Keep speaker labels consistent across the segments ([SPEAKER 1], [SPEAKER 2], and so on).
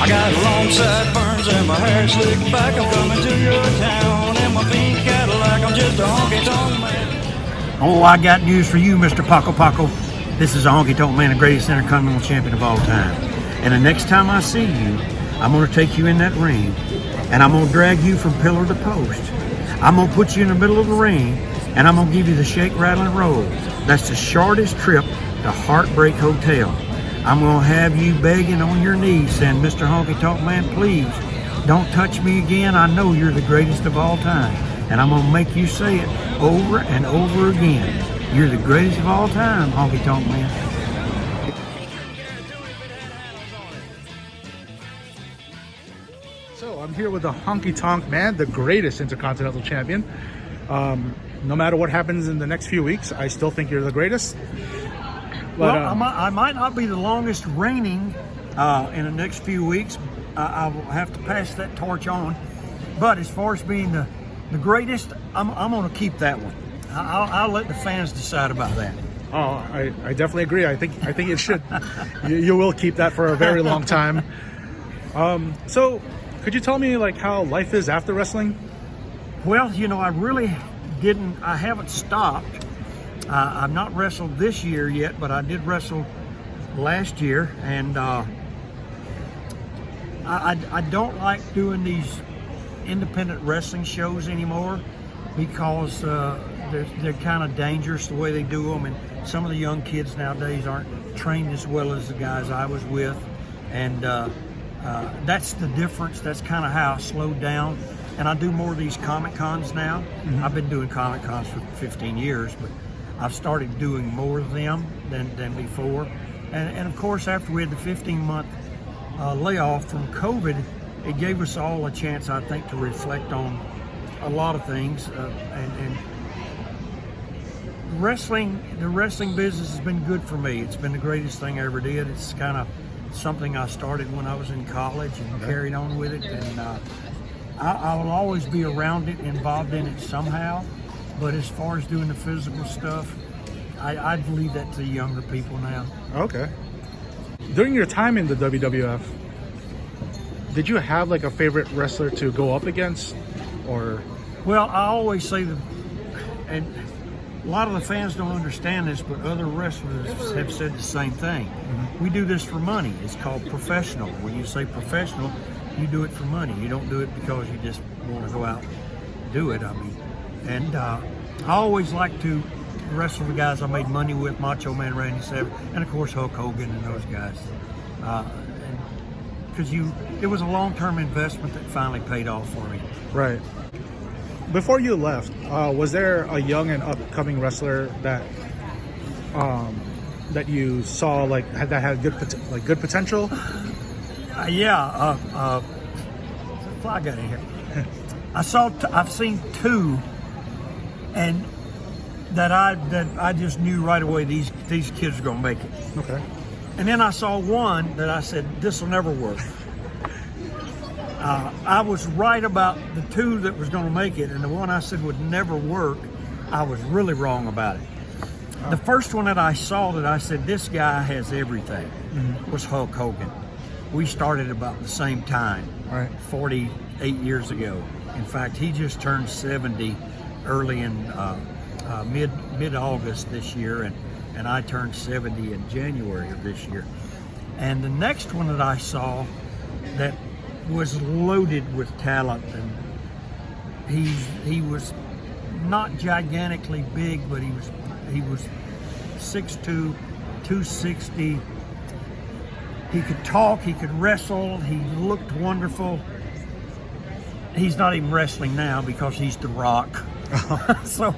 [SPEAKER 1] got long sideburns and my hair slicked back. I'm coming to your town in my pink Cadillac. I'm just a honky tonk man.
[SPEAKER 2] Oh, I got news for you, Mr. Paku Paku. This is a Honky Tonk Man, the greatest intercontinental champion of all time. And the next time I see you, I'm going to take you in that ring, and I'm going to drag you from pillar to post. I'm going to put you in the middle of the ring, and I'm going to give you the shake, rattle, and roll. That's the shortest trip to Heartbreak Hotel. I'm going to have you begging on your knees, saying, Mr. Honky Tonk Man, please, don't touch me again. I know you're the greatest of all time. And I'm going to make you say it over and over again. You're the greatest of all time, Honky Tonk Man.
[SPEAKER 3] So I'm here with the Honky Tonk Man, the greatest intercontinental champion. No matter what happens in the next few weeks, I still think you're the greatest. But,
[SPEAKER 2] well, I might not be the longest reigning in the next few weeks. I will have to pass that torch on. But as far as being the greatest, I'm going to keep that one. I'll let the fans decide about that.
[SPEAKER 3] Oh, I definitely agree. I think it should. you will keep that for a very long time. So, could you tell me like how life is after wrestling?
[SPEAKER 2] Well, you know, I really didn't. I haven't stopped. I've not wrestled this year yet, but I did wrestle last year, and I don't like doing these independent wrestling shows anymore because they're kind of dangerous the way they do them, and some of the young kids nowadays aren't trained as well as the guys I was with, and that's the difference. That's kind of how I slowed down, and I do more of these Comic Cons now. Mm-hmm. I've been doing Comic Cons for 15 years, but I've started doing more of them than before, and of course after we had the 15-month layoff from COVID, it gave us all a chance, I think, to reflect on a lot of things, and the wrestling business has been good for me. It's been the greatest thing I ever did. It's kind of something I started when I was in college and carried on with it, and I will always be around it, involved in it somehow. But as far as doing the physical stuff, I'd leave that to the younger people now.
[SPEAKER 3] Okay. During your time in the WWF, did you have like a favorite wrestler to go up against, or?
[SPEAKER 2] Well, I always say that, and a lot of the fans don't understand this, but other wrestlers have said the same thing. Mm-hmm. We do this for money. It's called professional. When you say professional, you do it for money. You don't do it because you just want to go out and do it. I mean, and I always like to wrestle the guys I made money with, Macho Man Randy Savage, and of course Hulk Hogan and those guys. Because it was a long-term investment that finally paid off for me.
[SPEAKER 3] Right. Before you left, was there a young and upcoming wrestler that you saw that had good potential?
[SPEAKER 2] Yeah. Fly got in here. I've seen two, and that I just knew right away these kids are gonna make it.
[SPEAKER 3] Okay.
[SPEAKER 2] And then I saw one that I said, this will never work. I was right about the two that was going to make it, and the one I said would never work, I was really wrong about it. The first one that I saw that I said, this guy has everything, mm-hmm. was Hulk Hogan. We started about the same time,
[SPEAKER 3] right.
[SPEAKER 2] 48 years ago. In fact, he just turned 70 early in mid-August this year, and I turned 70 in January of this year. And the next one that I saw that was loaded with talent, and he was not gigantically big, but he was 6'2", 260. He could talk, he could wrestle, he looked wonderful. He's not even wrestling now because he's The Rock. So,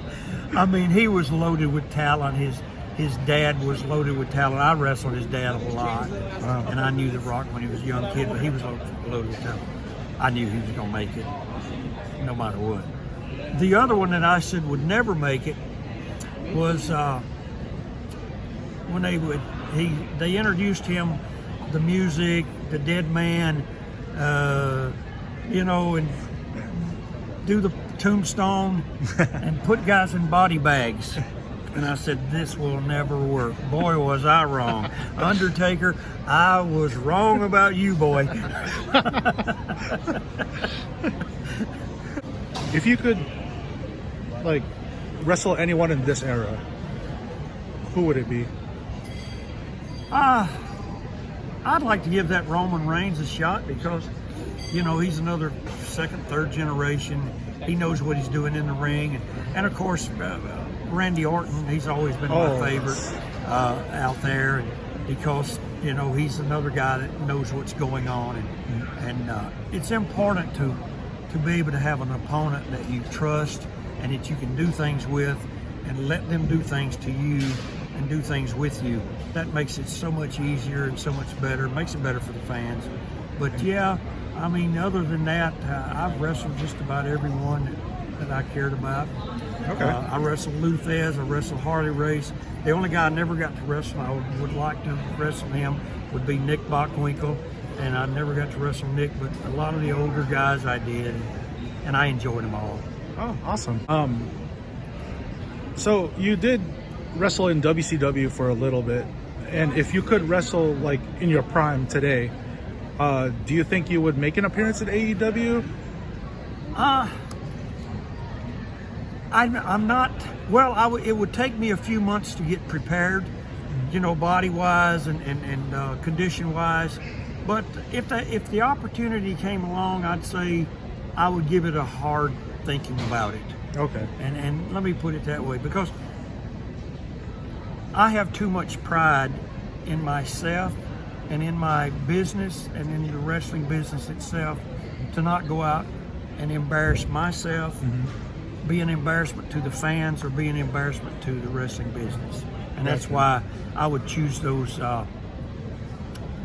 [SPEAKER 2] I mean, he was loaded with talent. His dad was loaded with talent. I wrestled his dad a lot. Wow. And I knew The Rock when he was a young kid, but he was loaded with talent. I knew he was going to make it no matter what. The other one that I said would never make it was when they introduced him, the music, the dead man, and do the tombstone and put guys in body bags. And I said, this will never work. Boy, was I wrong. Undertaker, I was wrong about you, boy.
[SPEAKER 3] If you could, like, wrestle anyone in this era, who would it be?
[SPEAKER 2] I'd like to give that Roman Reigns a shot because, you know, he's another second, third generation. He knows what he's doing in the ring. And of course, Randy Orton, he's always been my favorite out there. And because, you know, he's another guy that knows what's going on. And it's important to be able to have an opponent that you trust and that you can do things with and let them do things to you and do things with you. That makes it so much easier and so much better. It makes it better for the fans. But yeah, I mean, other than that, I've wrestled just about everyone that I cared about.
[SPEAKER 3] Okay.
[SPEAKER 2] I wrestled Lou Thez, I wrestled Harley Race. The only guy I never got to wrestle, I would like to wrestle him, would be Nick Bockwinkel. And I never got to wrestle Nick, but a lot of the older guys I did, and I enjoyed them all.
[SPEAKER 3] Oh, awesome. So you did wrestle in WCW for a little bit, and if you could wrestle like in your prime today, do you think you would make an appearance at AEW?
[SPEAKER 2] I'm not. Well, it would take me a few months to get prepared, you know, body wise and condition wise. But if the opportunity came along, I'd say I would give it a hard thinking about it.
[SPEAKER 3] Okay.
[SPEAKER 2] And let me put it that way, because I have too much pride in myself and in my business and in the wrestling business itself to not go out and embarrass myself, be an embarrassment to the fans, or be an embarrassment to the wrestling business. And that's why I would choose those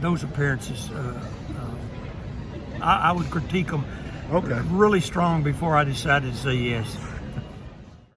[SPEAKER 2] appearances. I would critique them really strong before I decided to say yes.